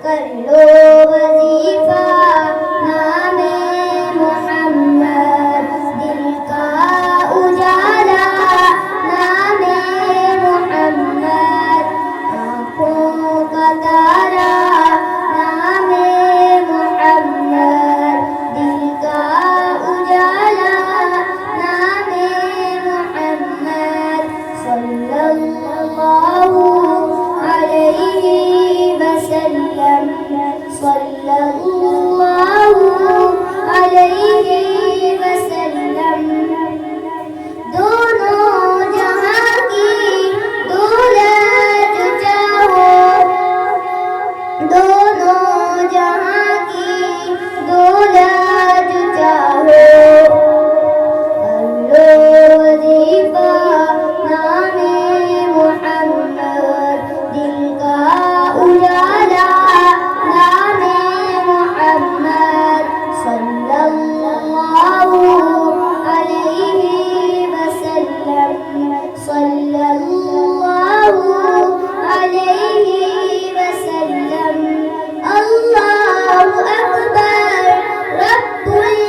कर लो वजीफा नामे मोहम्मद, दिल का उजाला नामे मोहम्मद, आँखों का तारा नामे मोहम्मद, दिल का उजाला नामे मोहम्मद, सल्लल्लाहु अलैहि वसल्लम, सल्लल्लाहु अलैहि वसल्लम। दोनों जहां की दौलत चाहो, दोनों जहां की दौलत चाहो, कर लो वजीफा नामे मोहम्मद, दिल का उजाला नामे मोहम्मद, सल्लल्लाहु अलैहि वसल्लम, सल्लल्लाहु अलैहि वसल्लम। अल्लाहु अकबर रब्बुल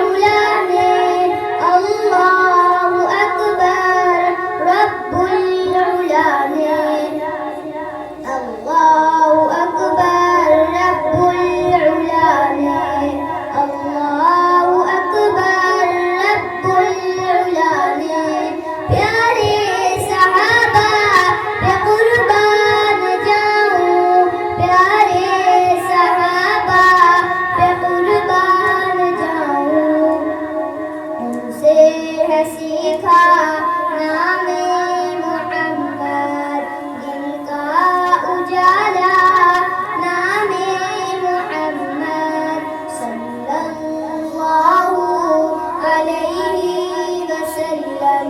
उला में, अल्लाहु अकबर रब्बुल उला में, अल्लाहु अकबर रब्बुल उला में, अल्लाहु अकबर रब्बुल उला में। प्यारे सहाबा पे कुर्बान जाऊं, प्यारे सहाबा पे कुर्बान जाऊं, उनसे है सीखा नामे मोहम्मद, दिल का उजाला नामे मोहम्मद, सल्लल्लाहु अलैहि वसल्लम,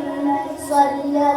सल्लल्लाहु